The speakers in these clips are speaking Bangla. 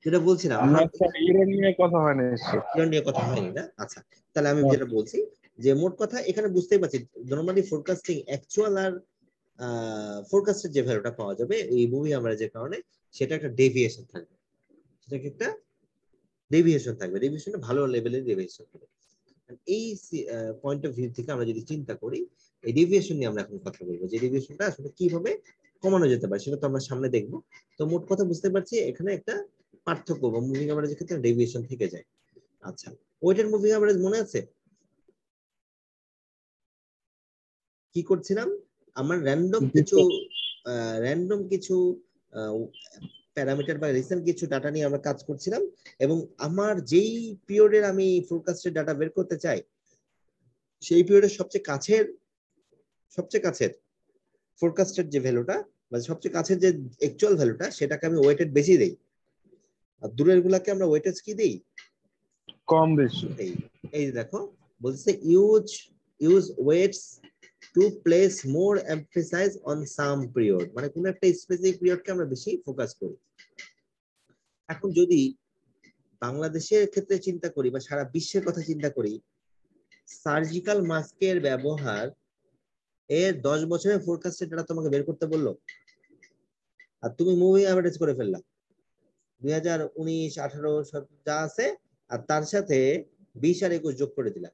যেটা বলছিলাম আমরা আমার স্যার ইউরো নিয়ে কথা হয় না নিশ্চয়। ইউরো নিয়ে কথা হয়নি না। আচ্ছা, তাহলে আমি যেটা বলছি যে মোট কথা এখানে বুঝতেই পারছি নরমালি ফোরকাস্টিং অ্যাকচুয়াল আর ফোরকাস্টের যে ভ্যালুটা পাওয়া যাবে এই মুভি অ্যাভারেজের কারণে সেটা একটা ডেভিয়েশন থাকবে, সেটা একটা ডেভিয়েশন থাকবে, ডেভিয়েশনটা ভালো লেভেলের ডেভিয়েশন থাকবে। এই পয়েন্ট অফ ভিউ থেকে আমরা যদি চিন্তা করি এই ডেভিয়েশন নিয়ে আমরা এখন কথা বলবো যে ডেভিয়েশনটা আসলে কিভাবে কমানো যেতে পারে সেটা তো আমরা সামনে দেখবো। তো মোট কথা বুঝতে পারছি এখানে একটা পার্থক্য বা মুভিং অ্যাভারেজের ক্ষেত্রে ডেভিয়েশন থেকে যায়। আচ্ছা, ওয়েটেড মুভিং অ্যাভারেজ মনে আছে কি করছিলাম? আমার র্যান্ডম কিছু প্যারামিটার বা রিসেন্ট কিছু ডাটা নিয়ে আমরা কাজ করছিলাম এবং আমার যেই পিরিয়ডের আমি ফোরকাস্টের ডাটা বের করতে চাই সেই পিরিয়ডের সবচেয়ে কাছের ফোরকাস্টেড যে ভ্যালুটা বা সবচেয়ে কাছের যে অ্যাকচুয়াল ভ্যালুটা সেটাকে আমি ওয়েটেড বেশি দেই, আর দূরের গুলাকে আমরা ওয়েটেজ কি দেই? কম বেশি। এই দেখো বলছে use weights to place more emphasize on some period, মানে কোন একটা স্পেসিফিক পিরিয়ডকে আমরা বেশি ফোকাস করি। এখন যদি বাংলাদেশের ক্ষেত্রে চিন্তা করি বা সারা বিশ্বের কথা চিন্তা করি, সার্জিক্যাল মাস্কের ব্যবহার এর 10 বছরের ফোরকাস্টের ডাটা তোমাকে বের করতে বললো আর তুমি মুভি অ্যাভারেজ করে ফেললা 2019, 18 যা আছে আর তার সাথে 20 আর 21 যোগ করে দিলা,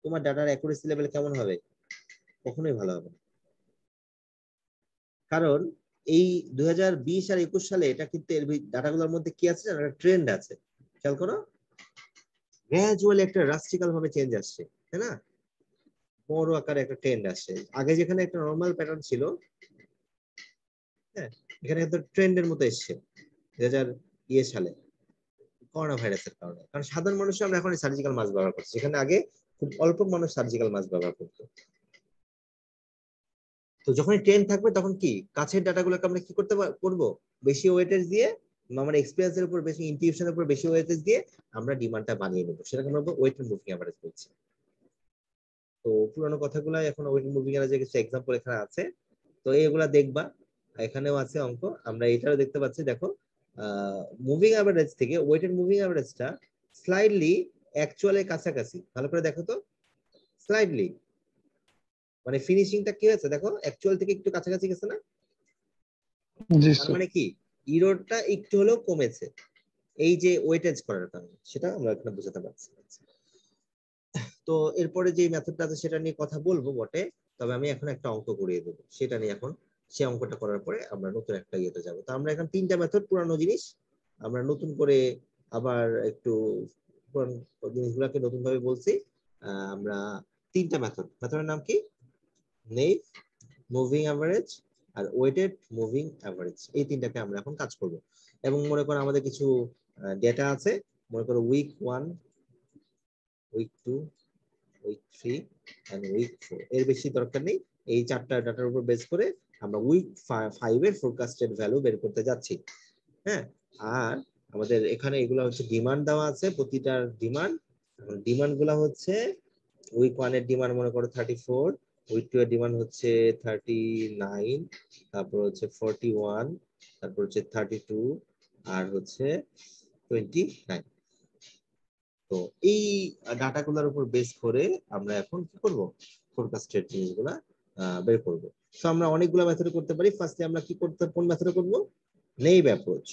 তোমার ডাটার অ্যাকুরেসি লেভেল কেমন হবে? কখনোই ভালো হবে না। কারণ এই 2020 আর 21 সালে এটা কিন্তু এর ডাটাগুলোর মধ্যে কি আছে একটা ট্রেন্ড আছে, খেয়াল করো গ্র্যাজুয়ালি একটা রাস্টিক্যাল ভাবে চেঞ্জ আসছে, তাই না? বড় আকারে একটা ট্রেন্ড আসছে। আগে যেখানে একটা নরমাল প্যাটার্ন ছিল, হ্যাঁ, এখানে একটা ট্রেন্ডের মতো এসছে 2020 সালে করোনা ভাইরাসের কারণে। কারণ সাধারণ মানুষ আমরা এখন সার্জিক্যাল মাস্ক ব্যবহার করছি, যেখানে আগে খুব অল্প মানুষ সার্জিক্যাল মাস্ক ব্যবহার করতো। তো যখন ট্রেন্ড থাকবে তখন কি কাছের ডাটাগুলোকে আমরা কি করবো বেশি ওয়েটেজ দিয়ে, আমার এক্সপিরিয়েন্সের উপর বেশি, ইনটিউশনের উপর বেশি ওয়েটেজ দিয়ে আমরা ডিমান্ডটা বানিয়ে নেবো, সেটাকে আমরা ওয়েটেড মুভিং অ্যাভারেজ বলছি। তো পুরানো কথাগুলো এখন ওয়েটেড মুভিং অ্যাভারেজের কিছু এক্সাম্পল এখানে আছে, তো এইগুলা দেখবা, এখানেও আছে অঙ্ক, আমরা এটাও দেখতে পাচ্ছি। দেখো মুভিং অ্যাভারেজ থেকে ওয়েটেড মুভিং অ্যাভারেজটা স্লাইডলি অ্যাকচুয়ালের কাছাকাছি, ভালো করে দেখো তো, স্লাইডলি মানে ফিনিশিংটা কি হয়েছে দেখো অ্যাকচুয়াল থেকে একটু কাছাকাছি গেছে না? তার মানে কি ইরোরটা একটু হলেও কমেছে এই যে ওয়েটেজ করার কারণে, সেটা আমরা এখানে বোঝাতে পারছি। তো এরপরে যে মেথডটা আছে সেটা নিয়ে কথা বলবো বটে, তবে আমি এখন একটা অঙ্ক করিয়ে দেবো সেটা নিয়ে। এখন সেই অঙ্কটা করার পরে আমরা নতুন একটা ইয়েতে যাবো। তো আমরা এখন 3টা মেথড, পুরানো জিনিস আমরা নতুন করে আবার একটু পুরানো জিনিসগুলোকে নতুন ভাবে বলছি। আমরা 3টা মেথডের নাম কি? নেইভ, মুভিং অ্যাভারেজ আর ওয়েটেড মুভিং অ্যাভারেজ, এই 3টাকে আমরা এখন কাজ করব। এবং মনে করো আমাদের কিছু ডেটা আছে, মনে করো week 1, week 2, week 3 and week 4, এর বেশি দরকার নেই। এই 4টা ডাটার উপর বেস করে আমরা উইক 5 এর ফোরকাস্টেড ভ্যালু বের করতে যাচ্ছি। হ্যাঁ, আর আমাদের এখানে এগুলো হচ্ছে ডিমান্ড দেওয়া আছে, প্রতিটার ডিমান্ড গুলা হচ্ছে উইক 1 এর ডিমান্ড মনে করো 34, উইক 2 এর ডিমান্ড হচ্ছে 39, তারপর হচ্ছে 41, তারপর হচ্ছে 32 আর হচ্ছে 29। তো এই ডাটাগুলোর উপর বেস করে আমরা এখন কি করব ফোরকাস্টেড জিনিসগুলা বের করব। তো আমরা অনেকগুলো মেথড করতে পারি। ফার্স্টে আমরা কোন মেথডে করব? Naive approach.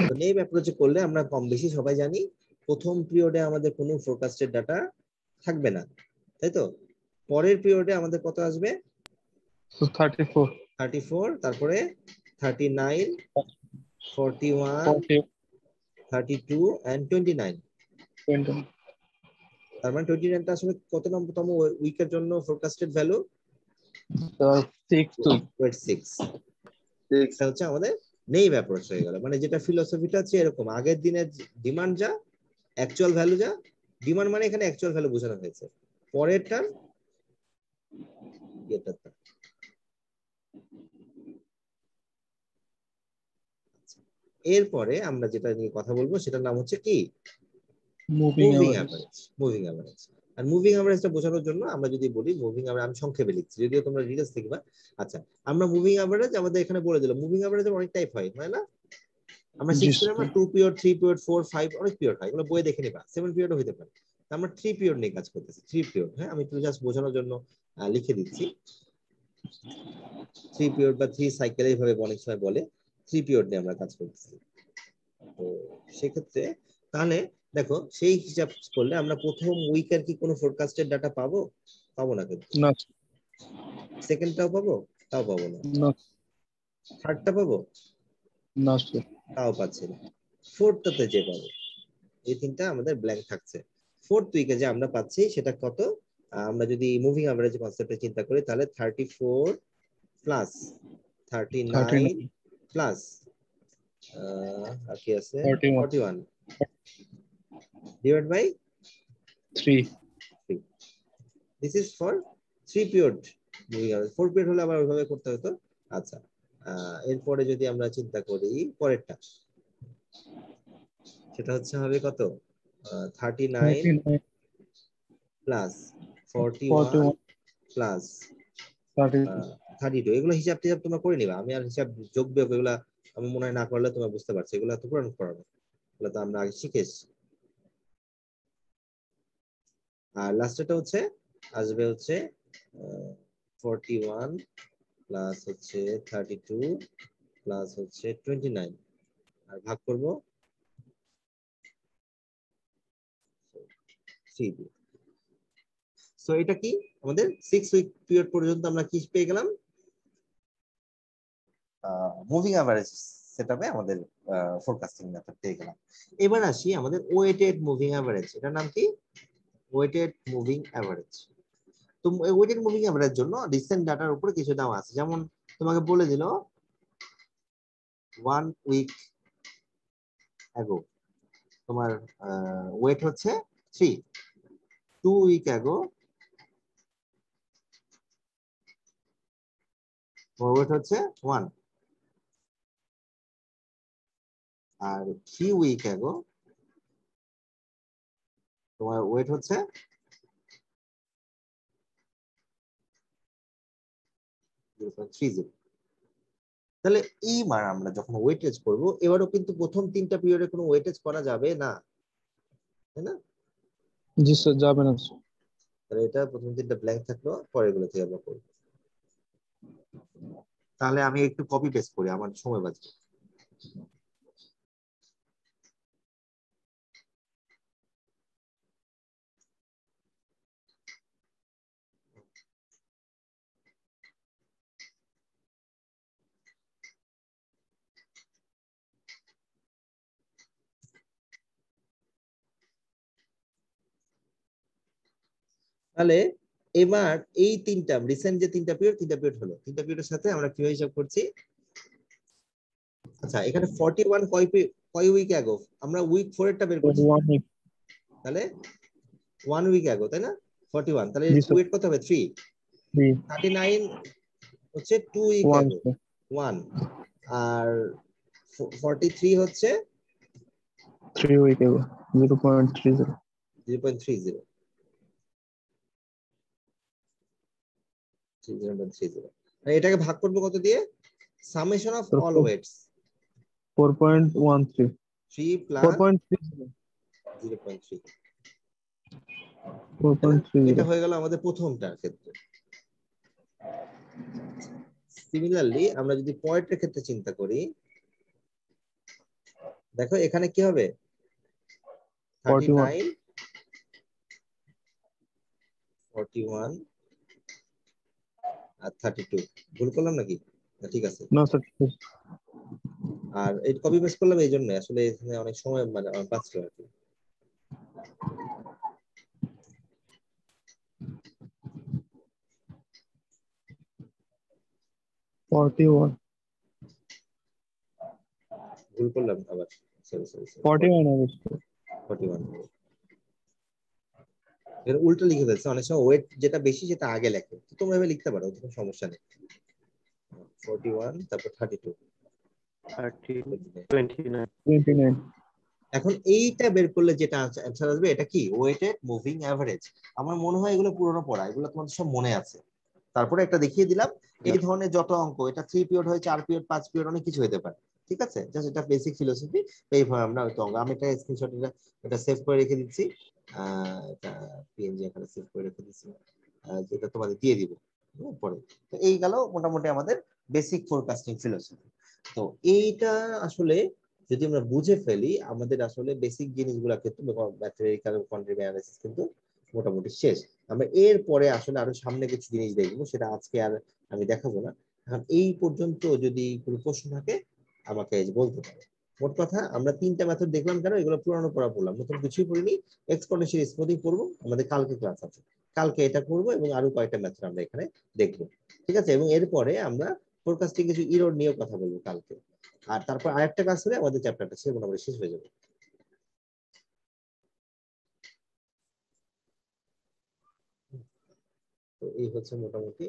তো নেইভ অ্যাপ্রোচে করলে আমরা কম বেশি সবাই জানি প্রথম পিরিয়ডে আমাদের কোনো ফোরকাস্টেড ডাটা থাকবে না, তাই তো? পরের পিরিয়ডে আমাদের কত আসবে? 34, তারপরে 39, 41, 32 and 29। তার মানে 29টা আসলে কত নম্বরতম উইকের জন্য ফোরকাস্টেড ভ্যালু? 6। এটা হচ্ছে আমাদের নেইভ অ্যাপ্রোচ হয়ে গেল। মানে যেটা ফিলোসফিটা হচ্ছে এরকম, আগের দিনের ডিমান্ড যা, অ্যাকচুয়াল ভ্যালু যা, ডিমান্ড মানে এখানে অ্যাকচুয়াল ভ্যালু বোঝানো হয়েছে, পরেরটার এটা। এরপরে আমরা যেটা নিয়ে কথা বলবো সেটার নাম হচ্ছে কি? Moving average. Moving average. আর মুভিং অ্যাভারেজটা বোঝানোর জন্য আমরা যদি বলি মুভিং অ্যাভারেজ, আমি সংক্ষেপে লিখছি যদিও তোমরা ডিটেইলস লিখবা। আচ্ছা, আমরা মুভিং অ্যাভারেজ আমাদের এখানে বলে দিলাম, মুভিং অ্যাভারেজের অনেক টাইপ হয়, হয় না? আমরা জি 6 পিরিয়ড, আমরা স্যার। 2 পিরিয়ড, 3 পিরিয়ড, 4, 5 অনেক পিরিয়ড হয়, এগুলো বইয়ে দেখে নিবা। 7 পিরিয়ডও হতে পারে। আমরা 3 পিরিয়ড নিয়ে কাজ করতেছি, 3 পিরিয়ড। হ্যাঁ, আমি একটু জাস্ট বোঝানোর জন্য লিখে দিচ্ছি। 3 পিরিয়ড বা 3 সাইকেল এইভাবে অনেক সময় বলে। 3 পিরিয়ড নিয়ে আমরা কাজ করতেছি। তো সেক্ষেত্রে তাহলে দেখো, সেই হিসাব করলে আমরা প্রথম উইকের কি কোনো ফোরকাস্টের ডাটা পাবো? পাবো না কিন্তু। না সেকেন্ডটাও পাবো? তাও পাবো না। না থার্ডটা পাবো? না স্যার। তাও পাচ্ছি না। ফোর্থটাতে যে পাবো, এই তিনটা আমাদের ব্ল্যাঙ্ক থাকছে। ফোর্থ উইকে যে আমরা পাচ্ছি সেটা কত? আমরা যদি মুভিং অ্যাভারেজ কনসেপ্টে চিন্তা করি, তাহলে 34 প্লাস 39 39 প্লাস আর কি আছে 41 41 divide by 3 3। This is for 3 period moving average. 4 period হলে আবার ওইভাবে করতে হতো। আচ্ছা, এরপরে যদি আমরা চিন্তা করি পরেরটা, সেটা হচ্ছে হবে কত? 39 39 প্লাস 41 41 প্লাস 32 32। এগুলো হিসাব টিসাব তোমরা করে নিবা, আমি আর হিসাব যোগ বিয়োগ এগুলা আমি মনে হয় না করলে তোমরা বুঝতে পারছো, এগুলো তো পুরানো পড়ানো, এগুলো তো আমরা আগে শিখেছি। আর লাস্টেটা হচ্ছে আসবে হচ্ছে 41 প্লাস হচ্ছে 32 প্লাস হচ্ছে 29, আর ভাগ করব 3 দিয়ে। সো এটা কি আমাদের 6 উইক পিরিয়ড পর্যন্ত আমরা কি পেয়ে গেলাম? মুভিং অ্যাভারেজ সেটআপে আমাদের ফোরকাস্টিং মেথড পেয়ে গেলাম। এবার আসি আমাদের ওয়েটেড মুভিং অ্যাভারেজ। এটার নাম কি? Weighted moving average. তো ওয়েটেড মুভিং অ্যাভারেজ জন্য রিসেন্ট ডাটার উপরে কিছু দেওয়া আছে, যেমন তোমাকে বলে দিল 1 উইক অ্যাগো তোমার ওয়েট হচ্ছে 3, 2 উইক অ্যাগো তোমার ওয়েট হচ্ছে 1, আর 3 উইক অ্যাগো তোমার ওয়েট হচ্ছে 0.30। তাহলে এইবার আমরা যখন ওয়েটেজ করব, এবারও কিন্তু প্রথম 3টা পিরিয়ডে কোনো ওয়েটেজ করা যাবে না, তাই না? জি স্যার, যাবে না স্যার। তাহলে এটা প্রথম 3টা ব্ল্যাঙ্ক থাকলো, পরেরগুলো থেকে আমরা করবো। তাহলে আমি একটু কপি পেস্ট করি, আমার সময় বাঁচবে। তাহলে এবার এই তিনটা রিসেন্ট যে 3টা পিরিয়ড, 3টা পিরিয়ড হলো, 3টা পিরিয়ডের সাথে আমরা কিভাবে হিসাব করছি? আচ্ছা, এখানে 41 কয় উইক অ্যাগো? আমরা উইক 4 এরটা বের করছি, 1 week। তাহলে 1 উইক অ্যাগো, তাই না? 41, তাহলে জি স্যার। ওয়েট কত হবে? 3। 3 39 হচ্ছে 2 উইক 1 অ্যাগো, স্যার। 1। আর 43 হচ্ছে 3 week ago 0.30। 0.30, 0.30। এটাকে ভাগ করবো কত দিয়ে? Summation of all weights 4.13। 3 plus 4.30। 0.3, তাই না? এটা 4.30। হয়ে গেল আমাদের প্রথমটার ক্ষেত্রে। সিমিলারলি আমরা যদি পরেরটার ক্ষেত্রে চিন্তা করি, দেখো এখানে কি হবে? 41। 39, 41 আর 32। ভুল করলাম নাকি? না, ঠিক আছে। না স্যার, ঠিক আছে। আর এই কপি পেস্ট করলাম এই জন্য, আসলে এখানে অনেক সময় মানে বাঁচলো আর কি। Forty one. ভুল করলাম আবার, সরি সরি সরি, 41 অবশ্য। 41। এর উল্টো লিখে ফেলছে, অনেক সময় ওয়েট যেটা বেশি সেটা আগে লেখে, তো তোমরা এভাবে লিখতে পারো, কোনো সমস্যা নেই। 41 তারপর 32, 30, 29। 29। এখন এইটা বের করলে যেটা অ্যান্সার আসবে, এটা কি? Weighted moving average. আমার মনে হয় এগুলো পুরোনো পড়া, এগুলো তোমাদের সব মনে আছে। তারপরে একটা দেখিয়ে দিলাম, এই ধরনের যত অঙ্ক, এটা 3 পিরিয়ড হয়, 4 পিরিয়ড, 5 পিরিয়ড, অনেক কিছু হতে পারে। ঠিক আছে, জাস্ট এটা বেসিক ফিলোসফি। এইভাবে আমরা হয়তো আমি একটা স্ক্রিনশট এটা সেভ করে রেখে দিচ্ছি, এটা পিএনজি এখানে সেভ করে রেখে দিচ্ছি, যেটা তোমাদের দিয়ে দিব পরে। তো এই গেল মোটামুটি আমাদের বেসিক ফোরকাস্টিং ফিলোসফি। তো এইটা আসলে যদি আমরা বুঝে ফেলি, আমাদের আসলে বেসিক জিনিসগুলো কিন্তু ম্যাথমেটিক্যাল কোয়ান্টিটেটিভ অ্যানালাইসিস কিন্তু মোটামুটি শেষ। আমরা এর পরে আসলে আরো সামনে কিছু জিনিস দেখবো, সেটা আজকে আর আমি দেখাবো না। এখন এই পর্যন্ত যদি কোনো প্রশ্ন থাকে আমাকে বলতে পারে। মোট কথা আমরা তিনটা মেথড দেখলাম, কেন এগুলো পুরানো পড়া পড়লাম, নতুন কিছুই পড়িনি। এক্সপোনেনশিয়াল স্মুথিং পড়বো, আমাদের কালকে ক্লাস আছে, কালকে এটা করবো এবং আরো কয়েকটা মেথড আমরা এখানে দেখবো। ঠিক আছে, এবং এরপরে আমরা ফোরকাস্টিং কিছু ইরর নিয়েও কথা বলবো কালকে। আর তারপর আরেকটা ক্লাস হলে আমাদের চ্যাপ্টারটা সে মোটামুটি শেষ হয়ে যাবে। তো এই হচ্ছে মোটামুটি